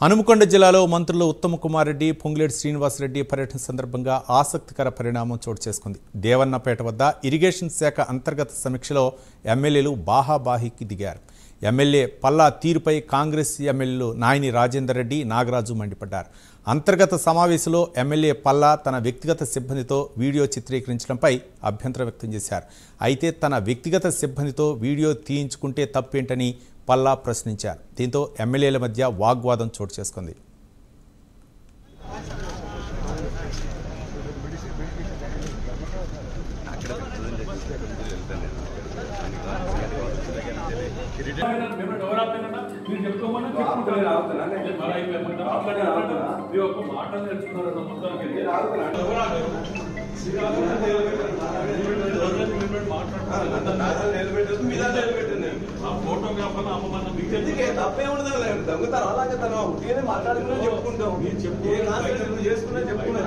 హనుమకొండ జిల్లాలో మంత్రులు ఉత్తమ్ కుమార్ రెడ్డి, పొంగులేటి శ్రీనివాస్ రెడ్డి పర్యటన సందర్భంగా ఆసక్తికర పరిణామం చోటు చేసుకుంది. దేవన్నపేట వద్ద ఇరిగేషన్ శాఖ అంతర్గత సమీక్షలో ఎమ్మెల్యేలు బాహాబాహికి దిగారు. ఎమ్మెల్యే పల్లా తీరుపై కాంగ్రెస్ ఎమ్మెల్యేలు నాయని రాజేందర్ రెడ్డి, నాగరాజు మండిపడ్డారు. అంతర్గత సమావేశంలో ఎమ్మెల్యే పల్లా తన వ్యక్తిగత సిబ్బందితో వీడియో చిత్రీకరించడంపై అభ్యంతరం వ్యక్తం చేశారు. అయితే తన వ్యక్తిగత సిబ్బందితో వీడియో తీయించుకుంటే తప్పేంటని పల్లా ప్రశ్నించారు. దీంతో ఎమ్మెల్యేల మధ్య వాగ్వాదం చోటు చేసుకుంది. తప్పే ఉండదు దొంగతనం అలాగే తను ఉట్టిగానే మాట్లాడుకున్నా చెప్పుకుంటాం చేసుకున్నా చెప్పుకున్నా